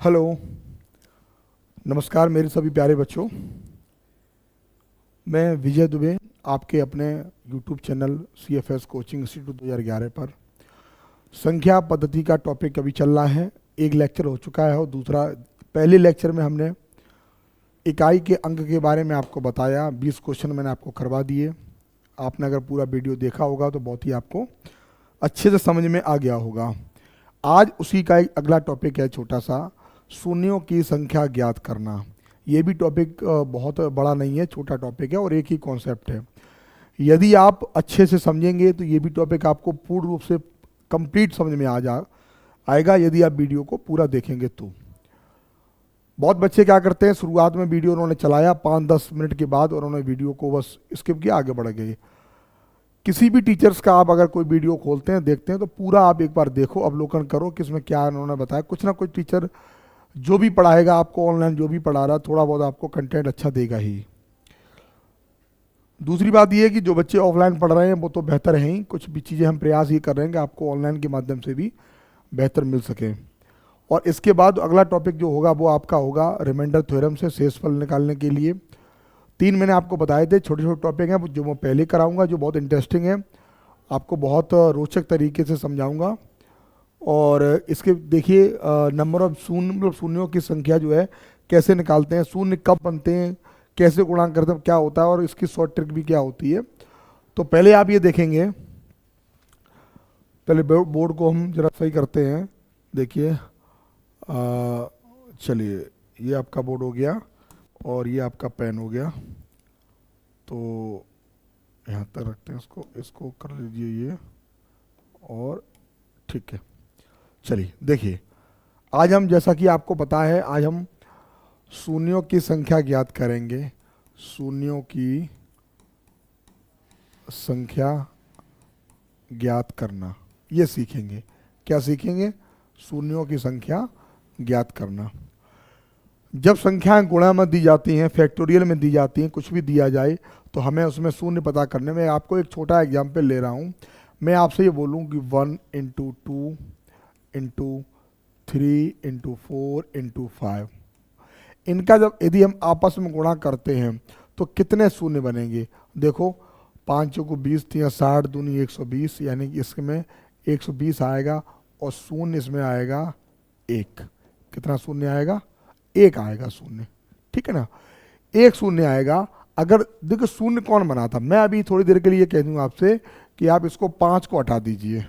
Hello, नमस्कार मेरे सभी प्यारे बच्चों। मैं विजय दुबे आपके अपने YouTube channel CFS coaching institute 2011 पर संख्या पद्धति का टॉपिक अभी चल रहा है। एक लेक्चर हो चुका है और दूसरा, पहले लेक्चर में हमने इकाई के अंक के बारे में आपको बताया। 20 क्वेश्चन मैंने आपको करवा दिए। आपने अगर पूरा वीडियो देखा होगा तो बहुत ही आपको अच्छे से समझ में आ गया होगा। आज उसी का एक अगला टॉपिक है, छोटा सा, शून्यों की संख्या ज्ञात करना। ये भी टॉपिक बहुत बड़ा नहीं है, छोटा टॉपिक है और एक ही कॉन्सेप्ट है। यदि आप अच्छे से समझेंगे तो ये भी टॉपिक आपको पूर्ण रूप से कंप्लीट समझ में आएगा यदि आप वीडियो को पूरा देखेंगे तो। बहुत बच्चे क्या करते हैं, शुरुआत में वीडियो उन्होंने चलाया, 5-10 मिनट के बाद और उन्होंने वीडियो को बस स्किप किया, आगे बढ़ गए। किसी भी टीचर्स का आप अगर कोई वीडियो खोलते हैं, देखते हैं तो पूरा आप एक बार देखो, अवलोकन करो कि इसमें क्या उन्होंने बताया। कुछ ना कुछ टीचर जो भी पढ़ाएगा आपको, ऑनलाइन जो भी पढ़ा रहा, थोड़ा बहुत आपको कंटेंट अच्छा देगा ही। दूसरी बात यह है कि जो बच्चे ऑफलाइन पढ़ रहे हैं वो तो बेहतर हैं ही, कुछ भी चीज़ें हम प्रयास ये कर रहे हैं कि आपको ऑनलाइन के माध्यम से भी बेहतर मिल सके। और इसके बाद अगला टॉपिक जो होगा वो आपका होगा रिमाइंडर थ्योरम से शेषफल निकालने के लिए। 3 मैंने आपको बताए थे, छोटे छोटे टॉपिक हैं जो मैं पहले कराऊंगा, जो बहुत इंटरेस्टिंग है, आपको बहुत रोचक तरीके से समझाऊंगा। और इसके देखिए, नंबर ऑफ शून्यों की संख्या जो है कैसे निकालते हैं, शून्य कब बनते हैं, कैसे गुणा करते हैं, क्या होता है और इसकी शॉर्ट ट्रिक भी क्या होती है। तो पहले आप ये देखेंगे, पहले बोर्ड को हम जरा सही करते हैं। देखिए, चलिए, ये आपका बोर्ड हो गया और ये आपका पेन हो गया, तो यहाँ तक रखते हैं इसको कर लीजिए ये, और ठीक है। चलिए देखिए, आज हम, जैसा कि आपको पता है, आज हम शून्यों की संख्या ज्ञात करेंगे। शून्यों की संख्या ज्ञात करना ये सीखेंगे। क्या सीखेंगे? शून्यों की संख्या ज्ञात करना। जब संख्याएं गुणा में दी जाती हैं, फैक्टोरियल में दी जाती हैं, कुछ भी दिया जाए तो हमें उसमें शून्य पता करने में, आपको एक छोटा एग्जाम्पल ले रहा हूँ। मैं आपसे ये बोलूँ कि 1 × 2 × 3 × 4 × 5, इनका जब यदि हम आपस में गुणा करते हैं तो कितने शून्य बनेंगे? देखो, 5 को 20, 3 60, दूनी 120, यानी कि इसमें 120 आएगा और शून्य इसमें आएगा 1। कितना शून्य आएगा? 1 आएगा शून्य, ठीक है ना। 1 शून्य आएगा। अगर देखो, शून्य कौन बना था, मैं अभी थोड़ी देर के लिए कह दूंगा आपसे कि आप इसको 5 को हटा दीजिए,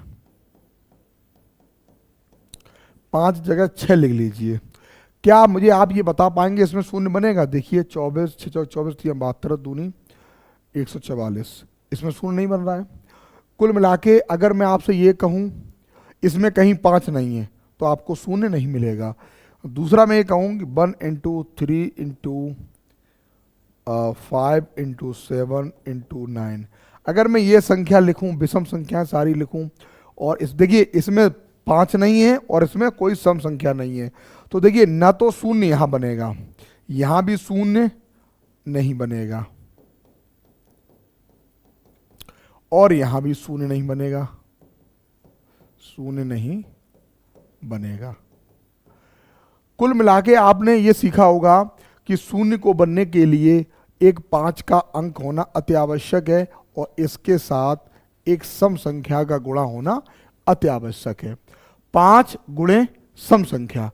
5 जगह 6 लिख लीजिए। क्या मुझे आप ये बता पाएंगे इसमें शून्य बनेगा? देखिए, 24 24 72, दूनी 144, इसमें शून्य नहीं बन रहा है। कुल मिला के अगर मैं आपसे ये कहूँ इसमें कहीं 5 नहीं है तो आपको शून्य नहीं मिलेगा। दूसरा मैं ये कहूँ कि 1 × 3 × 5 × 7 × 9, अगर मैं ये संख्या लिखूं, विषम संख्याएं सारी लिखूं, और इस देखिए इसमें 5 नहीं है और इसमें कोई सम संख्या नहीं है, तो देखिए ना तो शून्य यहां बनेगा, यहां भी शून्य नहीं बनेगा और यहां भी शून्य नहीं बनेगा, शून्य नहीं बनेगा। कुल मिला के आपने ये सीखा होगा कि शून्य को बनने के लिए एक 5 का अंक होना अति आवश्यक है और इसके साथ एक सम संख्या का गुणा होना अति आवश्यक है। 5 गुणे सम संख्या,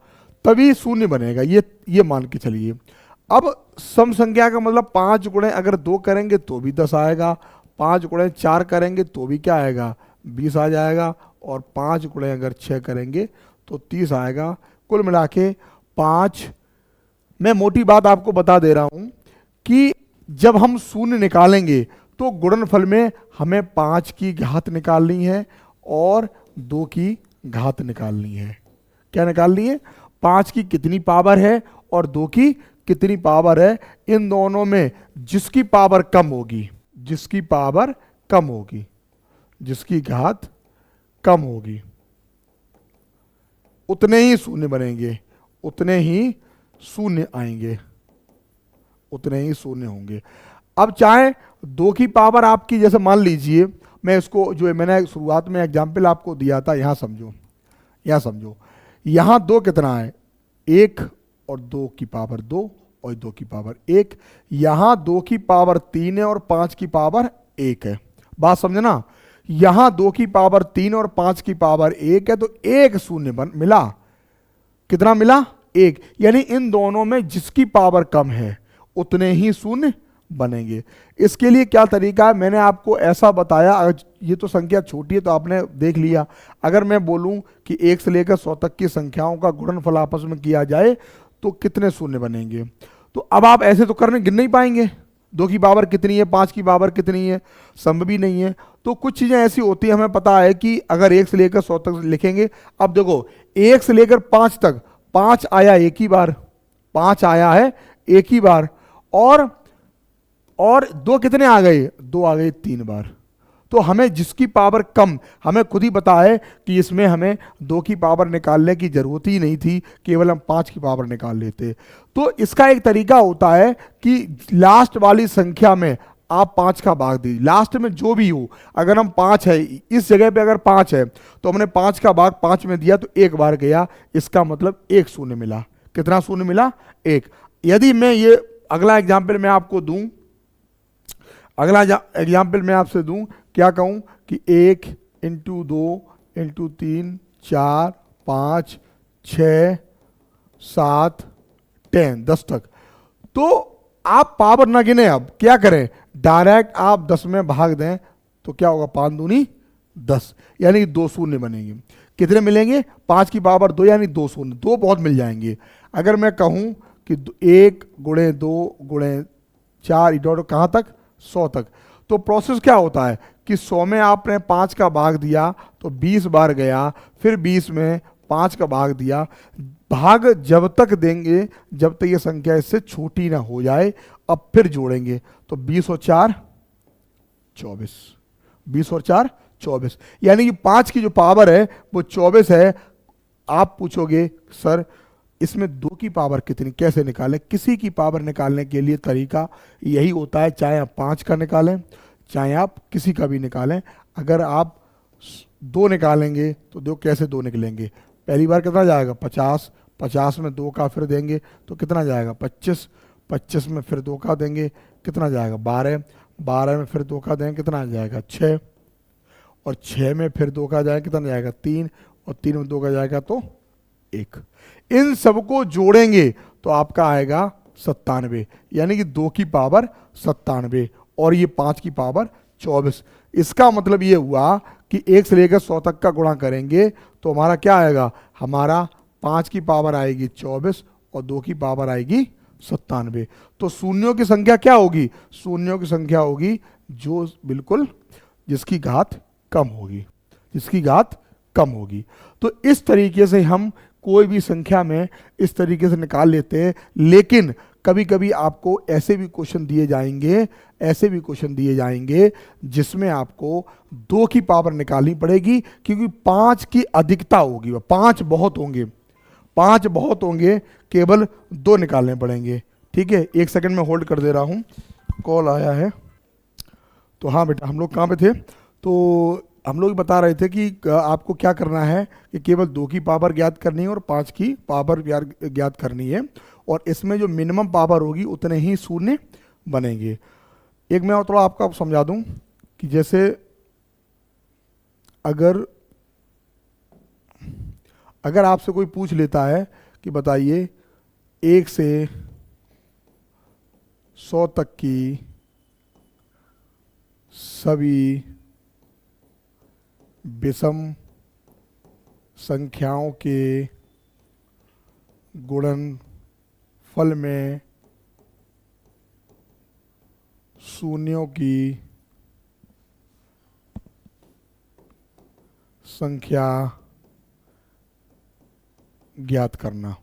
तभी शून्य बनेगा, ये मान के चलिए। अब सम संख्या का मतलब 5 गुणे अगर 2 करेंगे तो भी 10 आएगा, 5 गुणे 4 करेंगे तो भी क्या आएगा? 20 आ जाएगा, और 5 गुणे अगर 6 करेंगे तो 30 आएगा। कुल मिला के 5, मैं मोटी बात आपको बता दे रहा हूं कि जब हम शून्य निकालेंगे तो गुणनफल में हमें 5 की घात निकालनी है और 2 की घात निकालनी है। क्या निकालनी है? 5 की कितनी पावर है और 2 की कितनी पावर है। इन दोनों में जिसकी पावर कम होगी, जिसकी पावर कम होगी, जिसकी घात कम होगी, उतने ही शून्य बनेंगे, उतने ही शून्य आएंगे, उतने ही शून्य होंगे। अब चाहे 2 की पावर आपकी, जैसे मान लीजिए, मैं इसको जो मैंने शुरुआत में एग्जाम्पल आपको दिया था, यहां समझो, यहां समझो, यहां 2 कितना है? 1 और 2 की पावर 2 और 2 की पावर 1। यहां 2 की पावर 3 है और 5 की पावर 1 है। बात समझना, यहां 2 की पावर 3 और 5 की पावर 1 है, तो एक शून्य बन मिला। कितना मिला? 1। यानी इन दोनों में जिसकी पावर कम है उतने ही शून्य बनेंगे। इसके लिए क्या तरीका है, मैंने आपको ऐसा बताया। अगर ये तो संख्या छोटी है तो आपने देख लिया। अगर मैं बोलूं कि 1 से लेकर 100 तक की संख्याओं का गुणनफल आपस में किया जाए तो कितने शून्य बनेंगे? तो अब आप ऐसे तो करने गिन नहीं पाएंगे, 2 की पावर कितनी है, 5 की पावर कितनी है, संभव भी नहीं है। तो कुछ चीजें ऐसी होती है, हमें पता है कि अगर 1 से लेकर 100 तक लिखेंगे। अब देखो 1 से लेकर 5 तक, 5 आया एक ही बार, 5 आया है एक ही बार, और 2 कितने आ गए? 2 आ गए 3 बार। तो हमें जिसकी पावर कम, हमें खुद ही पता है कि इसमें हमें 2 की पावर निकालने की जरूरत ही नहीं थी, केवल हम 5 की पावर निकाल लेते। तो इसका एक तरीका होता है कि लास्ट वाली संख्या में आप 5 का भाग दीजिए। लास्ट में जो भी हो, अगर हम 5 है, इस जगह पे अगर 5 है तो हमने 5 का भाग 5 में दिया तो एक बार गया, इसका मतलब एक शून्य मिला। कितना शून्य मिला? 1। यदि मैं ये अगला एग्जाम्पल मैं आपको दूं, अगला एग्जाम्पल मैं आपसे दूं, क्या कहूं कि 1 इंटू 2 इंटू 3 4 5 6 7 10 तक, तो आप पावर ना गिने। अब क्या करें, डायरेक्ट आप 10 में भाग दें तो क्या होगा? 5 दूनी 10, यानी 2 शून्य बनेंगे। कितने मिलेंगे? 5 की पावर 2 यानी 2 शून्य, 2 बहुत मिल जाएंगे। अगर मैं कहूं कि 1 गुणे 2 गुणे 4 इधर कहाँ तक? 100 तक। तो प्रोसेस क्या होता है कि 100 में आपने 5 का भाग दिया तो 20 बार गया, फिर 20 में 5 का भाग दिया। भाग जब तक देंगे जब तक ये संख्या इससे छोटी ना हो जाए। अब फिर जोड़ेंगे तो 20 और 4 24, 20 और 4 24, यानी कि 5 की जो पावर है वो 24 है। आप पूछोगे सर इसमें 2 की पावर कितनी, कैसे निकालें? किसी की पावर निकालने के लिए तरीका यही होता है, चाहे आप 5 का निकालें चाहे आप किसी का भी निकालें। अगर आप 2 निकालेंगे तो दो कैसे 2 निकलेंगे? पहली बार कितना जाएगा? 50, 50 में 2 का फिर देंगे तो कितना जाएगा? 25, 25 में फिर 2 का देंगे कितना जाएगा? 12, 12 में फिर 2 का देंगे कितना जाएगा? 6, और 6 में फिर 2 का जाएगा कितना जाएगा? 3, और 3 में 2 का जाएगा तो 1। इन सबको जोड़ेंगे तो आपका आएगा 97, यानी कि 2 की पावर 97 और ये 5 की पावर 24। इसका मतलब ये हुआ कि 1 से लेकर 100 तक का गुणा करेंगे तो हमारा क्या आएगा? हमारा 5 की पावर आएगी 24 और 2 की पावर आएगी 97। तो शून्यों की संख्या क्या होगी? शून्यों की संख्या होगी जो बिल्कुल जिसकी घात कम होगी, जिसकी घात कम होगी। तो इस तरीके से हम कोई भी संख्या में इस तरीके से निकाल लेते हैं। लेकिन कभी कभी आपको ऐसे भी क्वेश्चन दिए जाएंगे, ऐसे भी क्वेश्चन दिए जाएंगे जिसमें आपको 2 की पावर निकालनी पड़ेगी, क्योंकि 5 की अधिकता होगी। 5 बहुत होंगे, 5 बहुत होंगे, केवल 2 निकालने पड़ेंगे। ठीक है, 1 सेकंड में होल्ड कर दे रहा हूं, कॉल आया है। तो हाँ बेटा, हम लोग कहाँ पे थे? तो हम लोग बता रहे थे कि आपको क्या करना है कि केवल 2 की पावर ज्ञात करनी है और 5 की पावर ज्ञात करनी है, और इसमें जो मिनिमम पावर होगी उतने ही शून्य बनेंगे। एक मैं और थोड़ा आपको समझा दूं कि जैसे अगर आपसे कोई पूछ लेता है कि बताइए 1 से 100 तक की सभी विषम संख्याओं के गुणनफल में शून्यों की संख्या ज्ञात करना।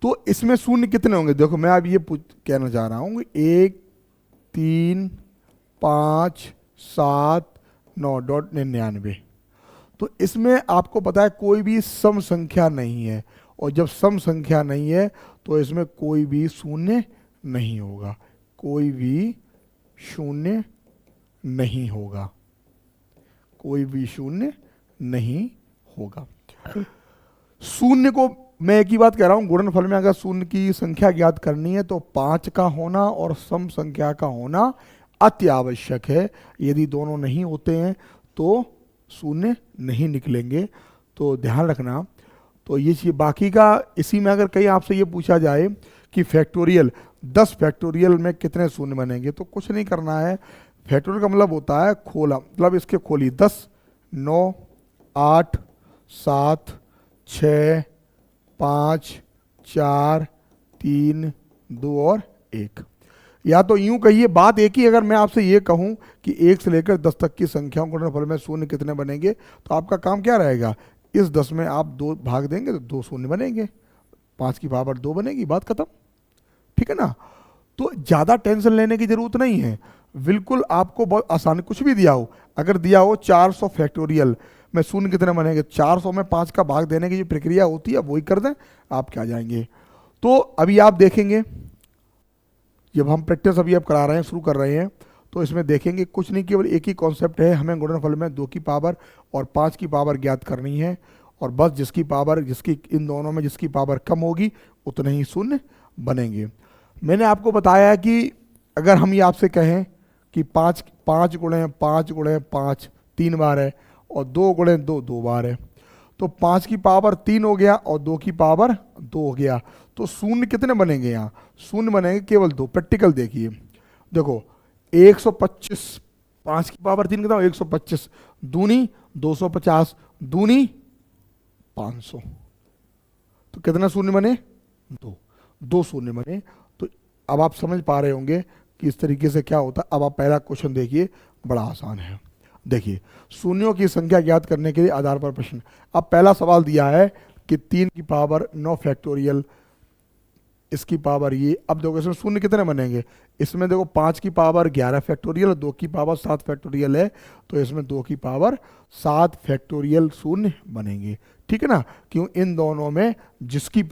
तो इसमें शून्य कितने होंगे? देखो मैं अब ये कहना चाह रहा हूँ 1 3 5 7 9.99। तो इसमें आपको पता है कोई भी सम संख्या नहीं है, और जब सम संख्या नहीं है तो इसमें कोई भी शून्य नहीं होगा, कोई भी शून्य नहीं होगा, कोई भी शून्य नहीं होगा। शून्य को मैं एक ही बात कह रहा हूँ, गुणनफल में अगर शून्य की संख्या ज्ञात करनी है तो 5 का होना और सम संख्या का होना अति आवश्यक है। यदि दोनों नहीं होते हैं तो शून्य नहीं निकलेंगे, तो ध्यान रखना। तो ये चीज बाकी का, इसी में अगर कहीं आपसे ये पूछा जाए कि फैक्टोरियल 10 फैक्टोरियल में कितने शून्य बनेंगे, तो कुछ नहीं करना है। फैक्टोरियल का मतलब होता है खोला, मतलब इसके खोली 10, 9, 8, 7, 6, 5, 4, 3, 2 और 1। या तो यूं कहिए, बात एक ही, अगर मैं आपसे ये कहूं कि 1 से लेकर 10 तक की संख्याओं के गुणनफल में शून्य कितने बनेंगे, तो आपका काम क्या रहेगा, इस 10 में आप 2 भाग देंगे तो 2 शून्य बनेंगे, 5 की पावर 2 बनेगी, बात खत्म। ठीक है ना। तो ज़्यादा टेंशन लेने की जरूरत नहीं है, बिल्कुल आपको बहुत आसान, कुछ भी दिया हो, अगर दिया हो 400 फैक्टोरियल में शून्य कितने बनेंगे, 400 में 5 का भाग देने की जो प्रक्रिया होती है वही कर दें, आप क्या जाएंगे। तो अभी आप देखेंगे, जब हम प्रैक्टिस अभी आप करा रहे हैं, शुरू कर रहे हैं, तो इसमें देखेंगे कुछ नहीं, केवल एक ही कॉन्सेप्ट है, हमें गुणनफल में 2 की पावर और 5 की पावर ज्ञात करनी है, और बस जिसकी पावर, जिसकी इन दोनों में जिसकी पावर कम होगी उतने ही शून्य बनेंगे। मैंने आपको बताया कि अगर हम ये आपसे कहें कि 5 5 गुणे 5 गुणे 5 3 बार है, और 2 गुणे 2 2 बार है, तो 5 की पावर 3 हो गया और 2 की पावर 2 हो गया, तो शून्य कितने बनेंगे, यहाँ शून्य बनेंगे केवल 2। प्रैक्टिकल देखिए, देखो 125, 5 की पावर 3 कितना, 125 दूनी 250 दूनी 500, तो कितना शून्य बने, 2, 2 शून्य बने। तो अब आप समझ पा रहे होंगे कि इस तरीके से क्या होता है। अब आप पहला क्वेश्चन देखिए, बड़ा आसान है। देखिए, शून्यों की संख्या ज्ञात करने के लिए आधार पर प्रश्न। अब पहला सवाल दिया है कि 3 की पावर 9 फैक्टोरियल, इसकी पावर ये। अब देखो इसमें शून्य कितने बनेंगे, इसमें देखो 5 की पावर 11 फैक्टोरियल, 2 की पावर 7 फैक्टोरियल है, तो इसमें 2 की पावर 7 फैक्टोरियल शून्य बनेंगे। ठीक है ना, क्यों, इन दोनों में जिसकी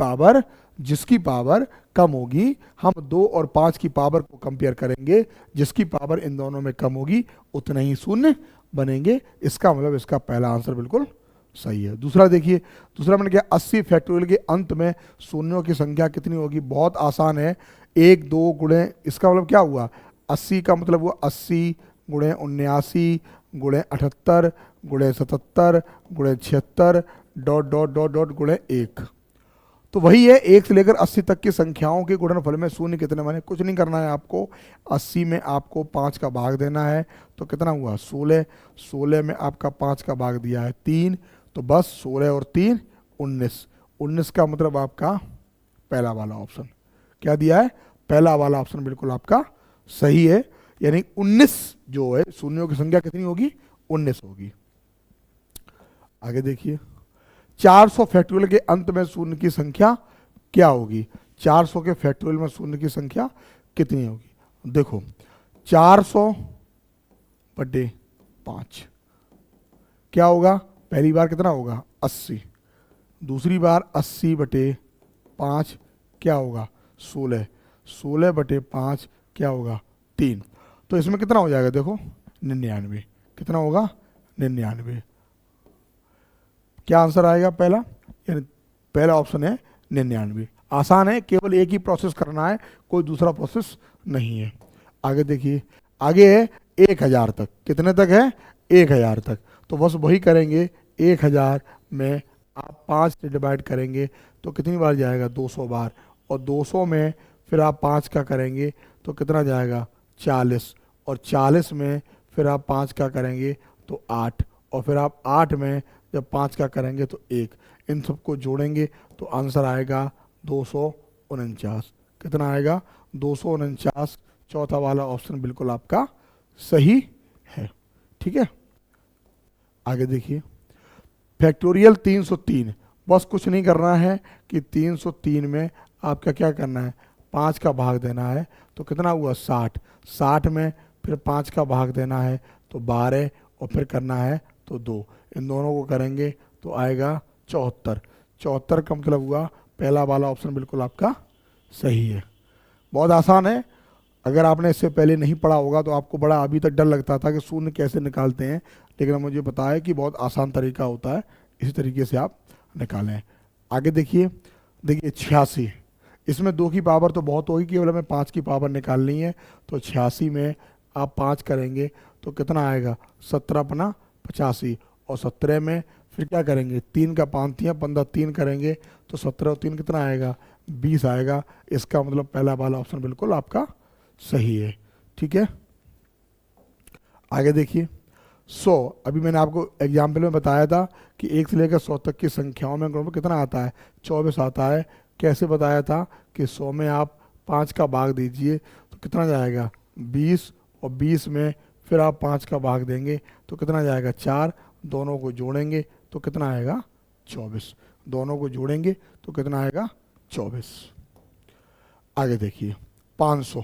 पावर कम होगी, हम 2 और 5 की पावर को कंपेयर करेंगे, जिसकी पावर इन दोनों में कम होगी उतने ही शून्य बनेंगे। इसका मतलब इसका पहला आंसर बिल्कुल सही है। दूसरा देखिए, दूसरा मैंने क्या, 80 फैक्टोरियल के अंत में शून्यों की संख्या कितनी होगी, बहुत आसान है, 1 2 गुणे, इसका मतलब क्या हुआ, 80 का मतलब हुआ 80 गुणे 79 गुणे 78 गुणे 77 गुणे 76 डॉट डॉट डॉट डॉट गुणे 1। तो वही है, 1 से लेकर 80 तक की संख्याओं के गुणनफल में शून्य कितने बने, कुछ नहीं करना है आपको। 80 में आपको 5 का भाग देना है, तो कितना हुआ 16, 16 में आपका 5 का भाग दिया है 3, तो बस 16 और 3 19, 19 का मतलब आपका पहला वाला ऑप्शन क्या दिया है, पहला वाला ऑप्शन बिल्कुल आपका सही है। यानी 19 जो है, शून्यों की संख्या कितनी होगी, 19 होगी। आगे देखिए, 400 फैक्टोरियल के अंत में शून्य की संख्या क्या होगी, 400 के फैक्टोरियल में शून्य की संख्या कितनी होगी। देखो 400 बटे 5 क्या होगा, पहली बार कितना होगा 80, दूसरी बार 80 बटे 5 क्या होगा 16, 16 बटे 5 क्या होगा 3, तो इसमें कितना हो जाएगा, देखो 99, कितना होगा 99। क्या आंसर आएगा पहला, यानी पहला ऑप्शन है 99। आसान है, केवल एक ही प्रोसेस करना है, कोई दूसरा प्रोसेस नहीं है। आगे देखिए, आगे है 1000 तक, कितने तक है 1000 तक, तो बस वही करेंगे, 1000 में आप 5 से डिवाइड करेंगे तो कितनी बार जाएगा 200 बार, और 200 में फिर आप 5 का करेंगे तो कितना जाएगा 40, और 40 में फिर आप 5 का करेंगे तो 8, और फिर आप 8 में जब 5 का करेंगे तो 1, इन सबको जोड़ेंगे तो आंसर आएगा 249। कितना आएगा 249, चौथा वाला ऑप्शन बिल्कुल आपका सही है। ठीक है, आगे देखिए, फैक्टोरियल 303, बस कुछ नहीं करना है कि 303 में आपका क्या करना है, 5 का भाग देना है, तो कितना हुआ 60, 60 में फिर 5 का भाग देना है तो 12, और फिर करना है तो 2, इन दोनों को करेंगे तो आएगा 74, 74 का मतलब हुआ पहला वाला ऑप्शन बिल्कुल आपका सही है। बहुत आसान है, अगर आपने इससे पहले नहीं पढ़ा होगा तो आपको बड़ा अभी तक डर लगता था कि शून्य कैसे निकालते हैं, लेकिन मुझे पता है कि बहुत आसान तरीका होता है, इसी तरीके से आप निकालें। आगे देखिए, देखिए 86, इसमें 2 की पावर तो बहुत होगी, केवल हमें 5 की पावर निकालनी है। तो 86 में आप 5 करेंगे तो कितना आएगा, 17 अपना 85। और 17 में फिर क्या करेंगे, 3 का 5 3 15, 3 करेंगे तो 17 और 3 कितना आएगा, 20 आएगा। इसका मतलब पहला वाला ऑप्शन बिल्कुल आपका सही है। ठीक है, आगे देखिए। 100, अभी मैंने आपको एग्जाम्पल में बताया था कि 1 से लेकर 100 तक की संख्याओं में गुणनफल कितना आता है, 24 आता है। कैसे बताया था कि 100 में आप 5 का भाग दीजिए तो कितना जाएगा, 20। और 20 में फिर आप 5 का भाग देंगे तो कितना जाएगा, 4। दोनों को जोड़ेंगे तो कितना आएगा, 24। दोनों को जोड़ेंगे तो कितना आएगा, 24। आगे देखिए 500,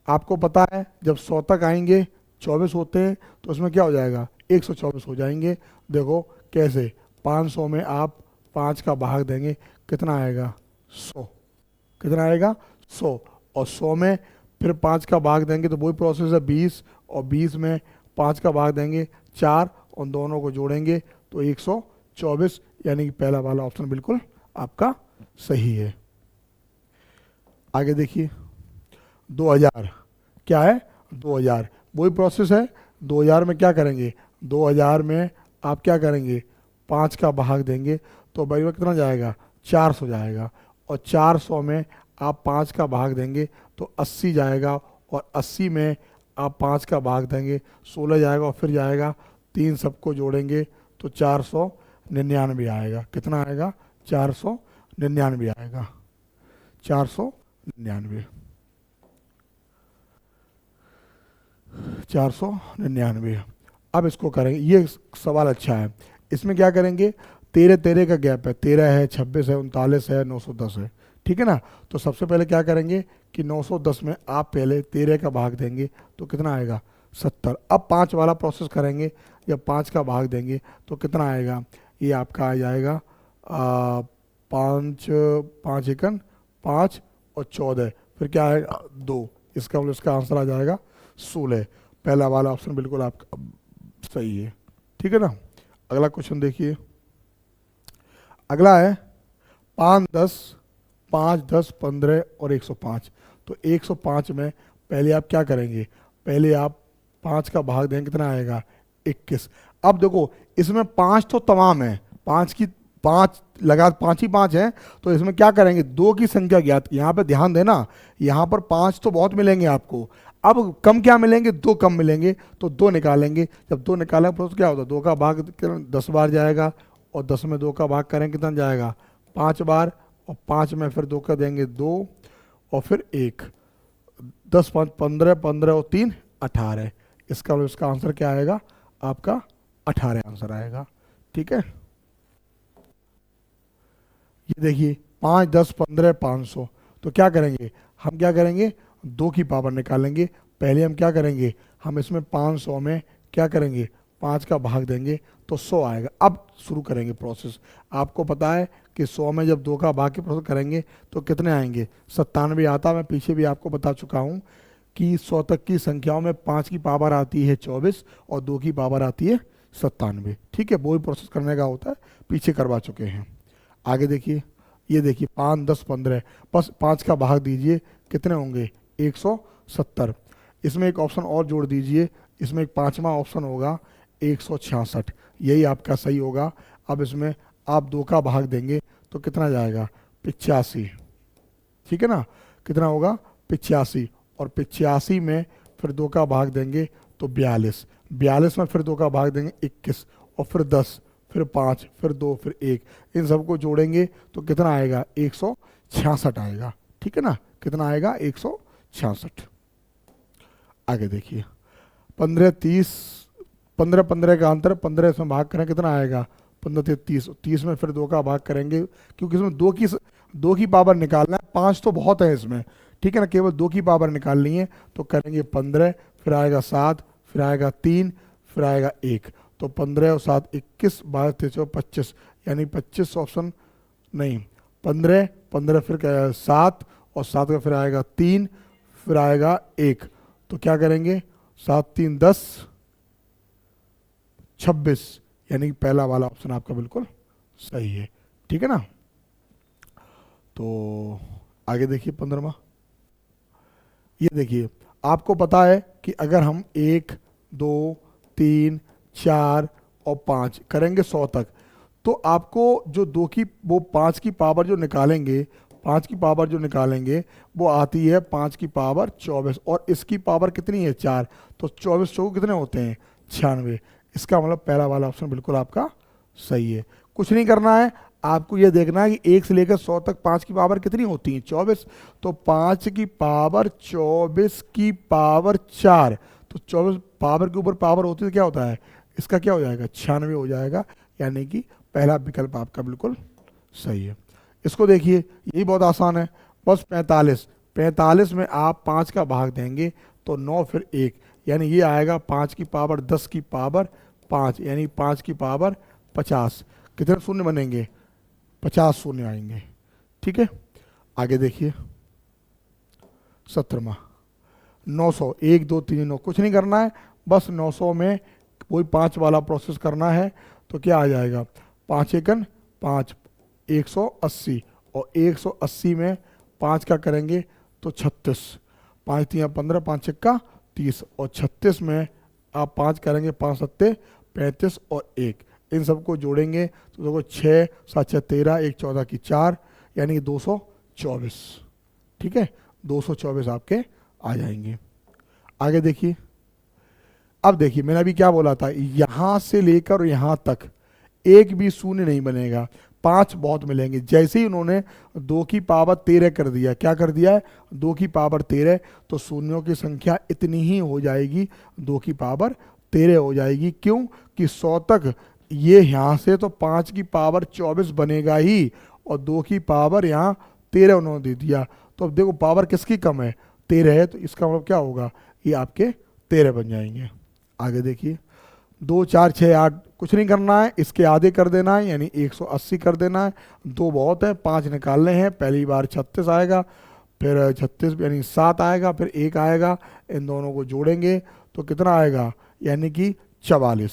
आपको पता है जब 100 तक आएंगे 24 होते हैं तो उसमें क्या हो जाएगा, 124 हो जाएंगे। देखो कैसे, 500 में आप 5 का भाग देंगे कितना आएगा, 100। कितना आएगा, 100। और 100 में फिर 5 का भाग देंगे तो वही प्रोसेस है, 20। और 20 में 5 का भाग देंगे 4, और दोनों को जोड़ेंगे तो 124। यानी कि पहला वाला ऑप्शन बिल्कुल आपका सही है। आगे देखिए 2000, क्या है, 2000 वही प्रोसेस है। 2000 में क्या करेंगे, 2000 में आप क्या करेंगे, 5 का भाग देंगे तो भाई वो कितना जाएगा, 400 जाएगा। और 400 में आप 5 का भाग देंगे तो 80 जाएगा। और 80 में आप 5 का भाग देंगे 16 जाएगा। और फिर जाएगा 3, सबको जोड़ेंगे तो 499 आएगा। कितना आएगा, 499 आएगा, 499, 499। अब इसको करेंगे, ये सवाल अच्छा है। इसमें क्या करेंगे, 13 13 का गैप है, 13 है, 26 है, 39 है, 910 है। ठीक है ना। तो सबसे पहले क्या करेंगे कि 910 में आप पहले 13 का भाग देंगे तो कितना आएगा, 70। अब 5 वाला प्रोसेस करेंगे, जब 5 का भाग देंगे तो कितना आएगा, ये आपका आ जाएगा 5 5 एकन 5 और 14, फिर क्या आएगा 2। इसका मतलब इसका आंसर आ जाएगा 16। पहला वाला ऑप्शन बिल्कुल आपका सही है। ठीक है ना। अगला क्वेश्चन देखिए, अगला है 5 10 5 10 15 और 105। तो 105 में पहले आप क्या करेंगे, पहले आप 5 का भाग देंगे कितना आएगा, 21। अब देखो इसमें 5 तो तमाम है, 5 की 5 लगा 5 ही 5 है। तो इसमें क्या करेंगे, 2 की संख्या ज्ञात, यहाँ पे ध्यान देना, यहाँ पर 5 तो बहुत मिलेंगे आपको। अब कम क्या मिलेंगे, 2 कम मिलेंगे तो 2 निकालेंगे। जब 2 निकालेंगे तो क्या होता है, 2 का भाग 10 बार जाएगा। और 10 में 2 का भाग करेंगे कितना जाएगा, 5 बार। और 5 में फिर 2 का देंगे 2 और फिर 1, 10 5 15, 15 और 3 18। इसका मतलब इसका आंसर क्या आएगा, आपका 18 आंसर आएगा। ठीक है, ये देखिए 5 10 15 500। तो क्या करेंगे, हम क्या करेंगे, 2 की पावर निकालेंगे। पहले हम क्या करेंगे, हम इसमें 500 में क्या करेंगे, 5 का भाग देंगे तो 100 आएगा। अब शुरू करेंगे प्रोसेस। आपको पता है कि 100 में जब 2 का भाग की प्रोसेस करेंगे तो कितने आएंगे, 97 आता। मैं पीछे भी आपको बता चुका हूँ कि 100 तक की संख्याओं में 5 की पावर आती है 24 और 2 की पावर आती है 97। ठीक है, वो भी प्रोसेस करने का होता है, पीछे करवा चुके हैं। आगे देखिए, ये देखिए 5 10 15, बस 5 का भाग दीजिए कितने होंगे, 170। इसमें एक ऑप्शन और जोड़ दीजिए, इसमें एक 5वां ऑप्शन होगा 166, यही आपका सही होगा। अब इसमें आप 2 का भाग देंगे तो कितना जाएगा, 85। ठीक है ना, कितना होगा, 85। और 85 में फिर 2 का भाग देंगे तो 42, 42 में फिर 2 का भाग देंगे 21, और फिर 10, फिर 5, फिर 2, फिर 1। इन सबको जोड़ेंगे तो कितना आएगा, 166 आएगा। ठीक है ना, कितना आएगा, 166। आगे देखिए 15 30, 15 15 का अंतर, 15 इसमें भाग करें कितना आएगा, 15 30, 30 में फिर 2 का भाग करेंगे क्योंकि इसमें 2 की पावर निकालना है, 5 तो बहुत है इसमें। ठीक है ना, केवल 2 की पावर निकालनी है तो करेंगे 15, फिर आएगा 7, फिर आएगा 3, फिर आएगा 1। तो 15 और 7 21, 12 13 25, यानी 25 ऑप्शन नहीं, 15 15 फिर 7 और 7 का फिर आएगा 3, फिर आएगा 1। तो क्या करेंगे, 7 3 10 26, यानी कि पहला वाला ऑप्शन आपका बिल्कुल सही है। ठीक है ना। तो आगे देखिए 15वां, ये देखिए आपको पता है कि अगर हम 1 2 3 4 और 5 करेंगे 100 तक, तो आपको जो दो की वो 5 की पावर जो निकालेंगे, 5 की पावर जो निकालेंगे वो आती है 5 की पावर 24, और इसकी पावर कितनी है 4, तो 24 चौको कितने होते हैं 96। इसका मतलब पहला वाला ऑप्शन बिल्कुल आपका सही है। कुछ नहीं करना है, आपको ये देखना है कि 1 से लेकर 100 तक 5 की पावर कितनी होती है 24, तो 5 की पावर 24 की पावर 4, तो 24 पावर के ऊपर पावर होती है तो क्या होता है, इसका क्या हो जाएगा 96 हो जाएगा, यानी कि पहला विकल्प आपका बिल्कुल सही है। इसको देखिए, यही बहुत आसान है, बस 45, 45 में आप 5 का भाग देंगे तो 9 फिर 1, यानी ये आएगा 5 की पावर 10 की पावर 5, यानी 5 की पावर 50। कितने शून्य बनेंगे 50 शून्य आएंगे। ठीक है, आगे देखिए 17वां 900, 1 2 3 9, कुछ नहीं करना है, बस 900 में वही 5 वाला प्रोसेस करना है, तो क्या आ जाएगा 5 एकन 5, 180, और 180 में 5 का करेंगे तो 36, 5 3 15, 5 छक्का 30, और 36 में आप 5 करेंगे 5 सत्ते 35 और 1, इन सबको जोड़ेंगे तो देखो 6 7 6 13, 1 14 की 4, यानी कि 224। ठीक है, 224 आपके आ जाएंगे। आगे देखिए, अब देखिए मैंने अभी क्या बोला था, यहां से लेकर यहां तक एक भी शून्य नहीं बनेगा, 5 बहुत मिलेंगे। जैसे ही उन्होंने 2 की पावर 13 कर दिया, क्या कर दिया है 2 की पावर 13, तो शून्यों की संख्या इतनी ही हो जाएगी, 2 की पावर 13 हो जाएगी। क्यों कि 100 तक ये यहाँ से तो 5 की पावर 24 बनेगा ही, और 2 की पावर यहाँ 13 उन्होंने दे दिया, तो अब देखो पावर किसकी कम है 13 है, तो इसका मतलब क्या होगा ये आपके 13 बन जाएंगे। आगे देखिए 2 4 6 8, कुछ नहीं करना है, इसके आधे कर देना है, यानी 180 कर देना है, 2 बहुत है, 5 निकालने हैं, पहली बार 36 आएगा, फिर 36 यानी 7 आएगा, फिर 1 आएगा, इन दोनों को जोड़ेंगे तो कितना आएगा, यानी कि 44।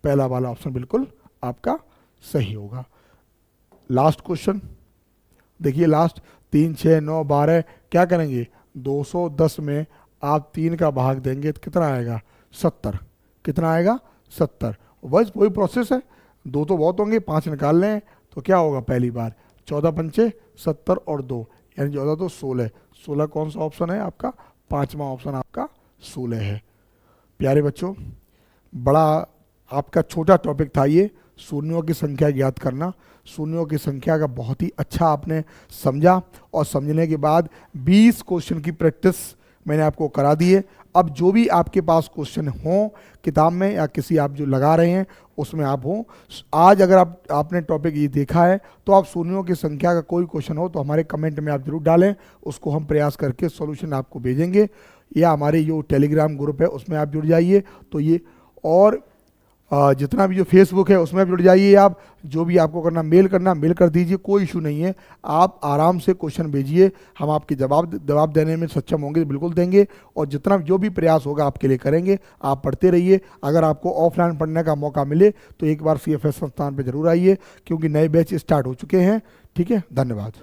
पहला वाला ऑप्शन बिल्कुल आपका सही होगा। लास्ट क्वेश्चन देखिए, लास्ट 3 6 9 12, क्या करेंगे 210 में आप 3 का भाग देंगे तो कितना आएगा 70, कितना आएगा 70। बस वही प्रोसेस है, 2 तो बहुत होंगे, 5 निकाल लें तो क्या होगा, पहली बार 14 पंचे 70 और 2, यानी 14 तो 16, 16 कौन सा ऑप्शन है आपका, 5वां ऑप्शन आपका 16 है। प्यारे बच्चों, बड़ा आपका छोटा टॉपिक था ये, शून्यों की संख्या ज्ञात करना। शून्यों की संख्या का बहुत ही अच्छा आपने समझा, और समझने के बाद 20 क्वेश्चन की प्रैक्टिस मैंने आपको करा दी है। अब जो भी आपके पास क्वेश्चन हो किताब में या किसी आप जो लगा रहे हैं उसमें आप हो, आज अगर आपने टॉपिक ये देखा है तो आप शून्यों की संख्या का कोई क्वेश्चन हो तो हमारे कमेंट में आप जरूर डालें, उसको हम प्रयास करके सॉल्यूशन आपको भेजेंगे, या हमारे जो टेलीग्राम ग्रुप है उसमें आप जुड़ जाइए, तो ये और जितना भी जो फेसबुक है उसमें जुड़ जाइए। आप जो भी आपको करना मेल कर दीजिए, कोई इशू नहीं है, आप आराम से क्वेश्चन भेजिए, हम आपके जवाब देने में सक्षम होंगे, बिल्कुल देंगे, और जितना जो भी प्रयास होगा आपके लिए करेंगे। आप पढ़ते रहिए, अगर आपको ऑफलाइन पढ़ने का मौका मिले तो एक बार CFS संस्थान पर जरूर आइए, क्योंकि नए बैच स्टार्ट हो चुके हैं। ठीक है, धन्यवाद।